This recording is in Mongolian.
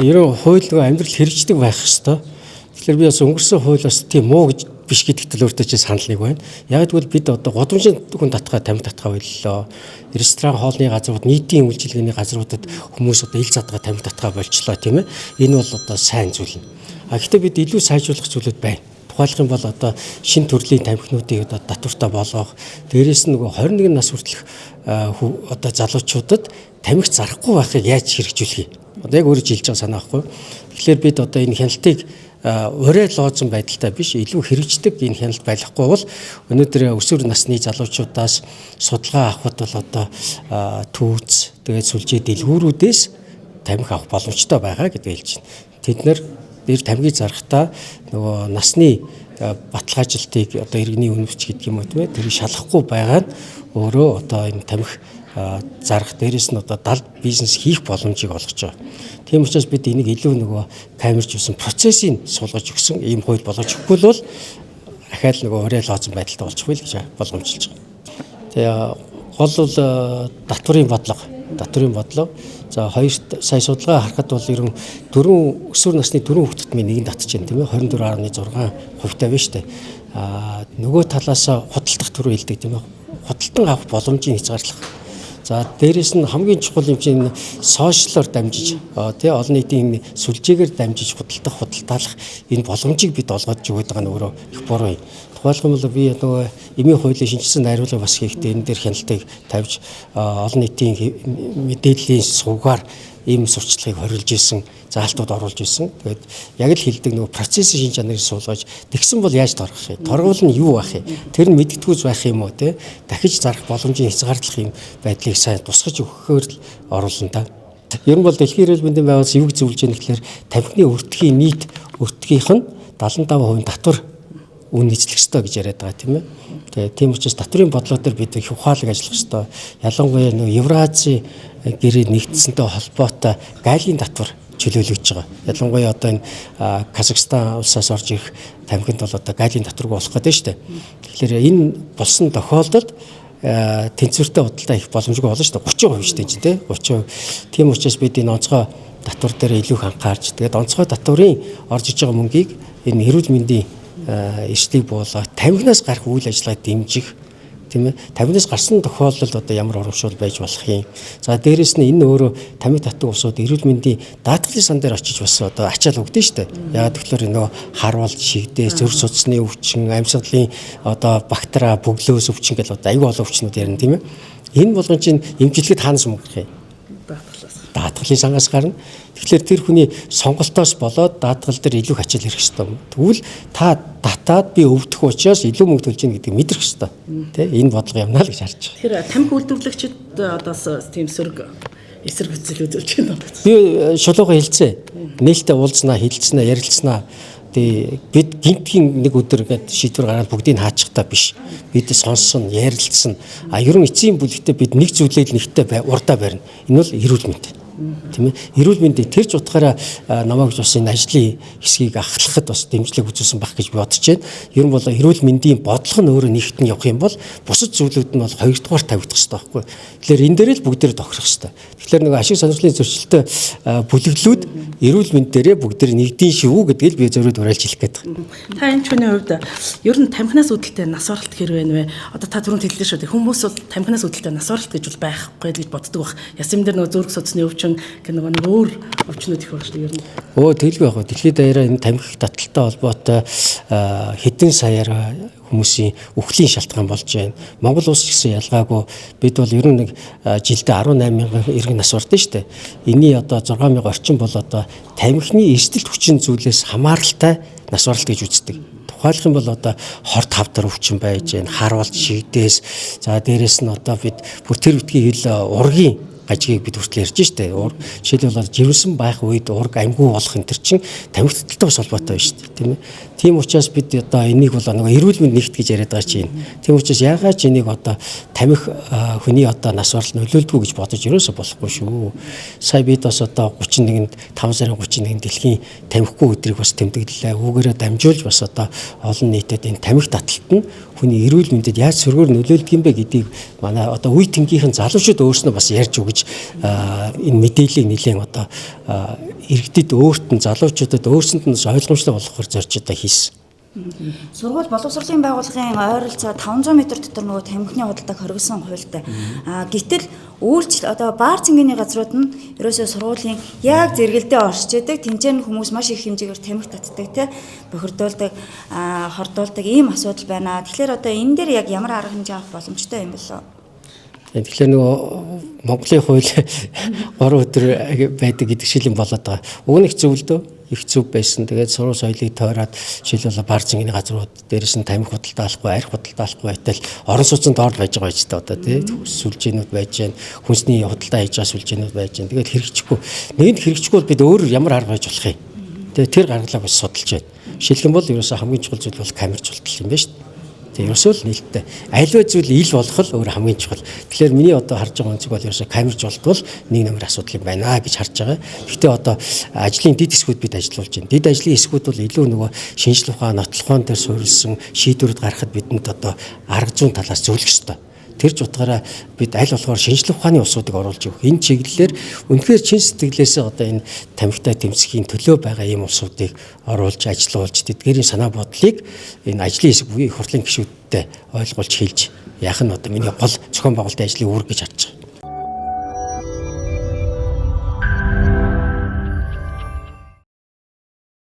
Ерөн хууль нөгөө амьдрал хэрэгждэг байх хэвээр. Тэгэхээр би бас өнгөрсөн хууль бас тийм муу гэж биш гэдэгт л өөртөө ч санал нэг байна. Яг тэгвэл бид одоо годамжийн хүн татгаа тамхи татгаа боллоо. Ресторан хоолны газрууд, нийтийн үйлчилгээний газруудад хүмүүс одоо ил задгаа тамхи татгаа болчлоо тийм ээ. Энэ бол одоо сайн зүйл. Гэхдээ бид илүү сайжруулах зүйлүүд байна. Тухайлх юм бол одоо шинэ төрлийн тамхинуудыг одоо татвартай болгох, дээрээс нь нөгөө 21 нас хүртэлх одоо залуучуудад тамхи зарахгүй байхыг яаж хэрэгжүүлэх юм. Одоо яг өөрөө жилж байгаа санаа байхгүй. Тэгэхээр бид одоо энэ хяналтыг урай лоозон байдалтай биш илүү хэрэгждэг энэ хяналт байхгүй бол өнөөдөр өсвөр насны залуучуудаас судалгаа авахд бол одоо түүц тэгээд сүлжээ дэлгүүрүүдээс тамхи авах боломжтой байгаа гэдгийг хэлж байна. Тэд нэр тамхиг зарахтаа нөгөө насны баталгаажлтыг одоо иргэний үнэмч гэдэг юм уу тийм ээ тэрийг шалгахгүй байгаа нь өөрөө одоо энэ тамхи зарах дээрээс нь одоо далд бизнес хийх боломжийг олгож байгаа. Тийм учраас бид энийг илүү нөгөө камержуулсан процессыг суулгаж өгсөн ийм хууль болгож өгөхгүй бол ахаал нөгөө урай лоозон байдалтай болчих вэ гэж болгоомжилж байгаа. Тэгээ гол бол татврын бодлого. За хоёр сая судалгаа харахад бол ерөн өсвөр насны 4 хүүхэдт нэгэнд татж байна тийм ээ 24.6% тавина шүү дээ. Нөгөө талаас худалдах төрөө хэлдэг тийм ээ. Худалдан авах боломжийг хязгаарлах. За дээрэс нь хамгийн чухал юм чинь сошиалор дамжиж тий олон нийтийн сүлжээгээр дамжиж худалдаалах энэ боломжийг бид олгож өгöd байгаа нь өөрөө их буруу юм. Тухайлх юм бол би нөгөө эмийн хуулийн шинжилсэн найруулга бас хийхдээ энэ дээр хяналтыг тавьж олон нийтийн мэдээллийн сувгаар ийм сурталчилгыг хориулж исэн, заалтууд оруулж исэн. Тэгээд яг л хэлдэг нөгөө процессын шин чанарыг суулгаж тэгсэн бол яаж торгох юм? Торгуул нь юу байх юм? Тэр нь мэддэггүйс байх юм уу те? Дахиж зарах боломжийг хязгаарлах юм байдлыг сайн тусгаж өгөхөөр л оруулна та. Ер нь бол Дэлхийн эрүүл мэндийн байгууллага юу гэж зөвлөж байгаа гэхээр тамхины өртгийн нийт өртгийнх нь 75% татвар үн нийцлэх ёстой гэж яриад байгаа тийм ээ. Тэгээ тийм учраас татврын бодлого дээр бид их ухаалаг ажиллах ёстой. Ялангуяа нөгөө Евразийн гэрээ нэгдсэнтэй холбоотой гайлын татвар чөлөөлөгдөж байгаа. Ялангуяа одоо энэ Казахстан улсаас орж ирэх тамхинд бол одоо гайлын татваргүй болох гэдэг нь шүү дээ. Тэгэхээр энэ болсон тохиолдолд тэнцвэртэй худалдаа их боломжгүй болно шүү дээ. 30% шүү дээ тийм ээ. 30%. Тийм учраас бид энэ онцгой татвар дээр илүү их анхаарч тэгээд онцгой татварын орж иж байгаа мөнгийг энэ эрүүл мэндийн эрсдлийг буулгах, тамхинаас гарах үйл ажиллагааг дэмжих тийм ээ. Тамхинаас гарсан тохиолдолд одоо ямар урамшуул байж болох юм. За дээрэс нь энэ өөрөө тамхи татдаг улсууд эрүүл мэндийн даатгалын сан дээр очиж бас одоо ачаал өгдөн шүү дээ. Яагаад тэгэхээр нөгөө харуулт, шигдээ, зүрх судасны өвчин, амьсгалын одоо бактери, бөглөөс өвчин гэл одоо аюул олон өвчнүүд ярина тийм ээ. Энэ болгон чинь эмчилгээд хаанаас мөнгөх юм? Даатгалын сангаас гарна. Тэгэхээр тэр хүний сонголтоос болоод даатгал дээр илүү ачаал ирэх ёстой юм. Тэгвэл та татаад би өвдөх учраас илүү мөнгө төлж ийн гэдгийг мэдрэх ёстой. Тэ энэ бодлого юмнаа л гэж харж байгаа. Тэр тамхи үйлдвэрлэгчид одоос тийм эсрэг хүсэл үзүүлж байна. Би шулууга хэлцээ. Нээлттэй уулзнаа, хэлцснаа, ярилцснаа. Тэгээ бид гинтгийн нэг өдөр ингээд шийдвэр гаргаад бүгдийг хаачихтаа биш. Бид сонссон, ярилцсан. Ерөн эцсийн бүлэгтээ бид нэг зүйлээ л нэгтээ урдаа барина. Энэ бол эрүүл мэнд. Тийм ээ. Эрүүл мэндийг тэр ч утгаараа намайг бас энэ ажлын хэсгийг ахлахад бас дэмжлэг үзүүлсэн байх гэж би бодож байна. Ер нь бол эрүүл мэндийн бодлого нь өөрөө нэгтэн явах юм бол бусад зүйлүүд нь бол хоёрдугаар тавигдах хэрэгтэй байхгүй. Тэгэхээр энэ дээр л бүгдээр тохирох хэрэгтэй. Тэгэхээр нэг ашиг сонирхлын зөрчилтэй бүлэглүүд эрүүл мэнд дээрээ бүгдээр нэгдэн шүү гэдгийг би зөвөрөд уриалж хэлэх гээд байна. Та энэ хүний хувьд ер нь тамхинаас үүдэлтэй нас оролт хэрвээ вэ? Одоо та түрүүнд хэллээ шүү дээ. Хүмүүс бол тамхинаас үүдэлтэй нас оролт гэж бол байхгүй гэж боддог байх. Ясам дээр нөгөө зүрх судасны өвчин нэг өөр өвчнүүд их байна шүү дээ ер нь. Тэлгүй яг дэлхийд даяараа энэ тамхи таталтай холбоотой хэдэн саяар хүмүүсийн үхлийн шалтгаан болж байна. Монгол улс гэсэн ялгаагүй бид бол ер нь нэг жилдээ 18,000 иргэн нас ордог шүү дээ. Эний одоо 6,000 орчим бол одоо тамхины эрсдэлт хүчин зүйлээс хамааралтай нас оролт гэж үздэг. Тухайлх юм бол одоо хорт хавдар өвчин байж байна, харуулт шигдээс, за дээрэс нь одоо бид бүр тэр үтгийн хэл ургийн ажгийг бид хүртэл ярьж штэ. Жишээлбэл живсэн байх үед ураг амьгүй болох энэ төр чинь тамхи таталтай бас холбоотой байна штэ, тийм ээ. Тийм учраас бид одоо энийг бол нэг эрүүл мэнд нэгт гэж яриад байгаа чинь. Тийм учраас яагаад ч энийг одоо тамхи хүний одоо нас барал нөлөөлдгөө гэж бодож ерөөсө болохгүй шүү. Сая бид бас одоо 31-нд 5 сарын 31-нд дэлхийн тамхигүй өдрийг бас тэмдэглэлээ. Үүгээрээ дамжуулж бас одоо олон нийтэд энэ тамхи таталт нь хүний эрүүл мэндэд яаж сөргөөр нөлөөлдөг юм бэ гэдгийг манай одоо үе тэнгийнхэн залуучууд өөрснөө бас ярьж өгж энэ мэдээллийг нэлээд одоо иргэдэд өөрт нь залуучуудад өөрсөнд нь ойлгомжтой болгохоор зорж одоо хийсэн. Сургууль боловсролын байгууллагын ойролцоо 500 м дотор нөгөө тамхины худалдааг хоригдсан хуультай. Гэтэл үйлчлэл одоо баар цэнгэний газрууд нь ерөөсөө сургуулийн яг зэрэгэлдээ оршиж яадаг. Тэнцээр нь хүмүүс маш их хэмжээгээр тамхи татдаг, тий, бохирдуулдаг, хордуулдаг ийм асуудал байна. Тэгэхээр одоо энэ дээр яг ямар арга хэмжээ авах боломжтой юм болов? Тэгэхээр нөгөө Монголын хууль 3 өдөр байдаг гэдэг шилэн болоод байгаа. Уг нь их зөвлөдөө их зөв байсан. Тэгээд сургууль соёлыг тойроод жишээлбэл бар цэнгэний газрууд дээрээс нь тамхи худалдаа авахгүй, арх худалдаа авахгүй байтал орон сууцнд орж байж байгаа ч одоо тий сүлжээнүүд байж гэн, хүнсний худалдаа хийж байгаа сүлжээнүүд байж гэн. Тэгээд хэрэгжихгүй. Нэгэнд хэрэгжихгүй бол бид өөр ямар арга байж болох юм. Тэгээд тэр гаргалаа бас судалж байна. Жишээлх юм бол ерөөсөө хамгийн чухал зүйл бол камержуулалт юм байна шүү дээ. Тэгээ ерөөсөө л нээлттэй альва зүйл ил болох л өөр хамгийн чухал. Тэгэхээр миний одоо харж байгаа өнцөг бол ерөөсөө камержуулалт бол нэг номер асуудал юм байна гэж харж байгаа. Гэхдээ одоо ажлын дид хэсгүүд бид ажиллуулж байна. Дид ажлын хэсгүүд бол илүү нөгөө шинжлэх ухаан, нотлох ухаан дээр суурилсан шийдвэрүүд гаргахад бидэнд одоо арга зүйн талаас зөвлөх ёстой. Тэр ч утгаараа бид аль болохоор шинжлэх ухааны усуудыг оруулж өгөх. Энэ чиглэлээр үнэхээр чин сэтгэлээсээ одоо энэ тамхитай тэмцэхийн төлөө байгаа ийм усуудыг оруулж ажилуулж тэдгээрийн санаа бодлыг энэ ажлын хэсэг буюу их хурлын гишүүдтэй ойлгуулж хэлж яах нь одоо миний гол зохион байгуулалтын ажлын үүрэг гэж харж байгаа.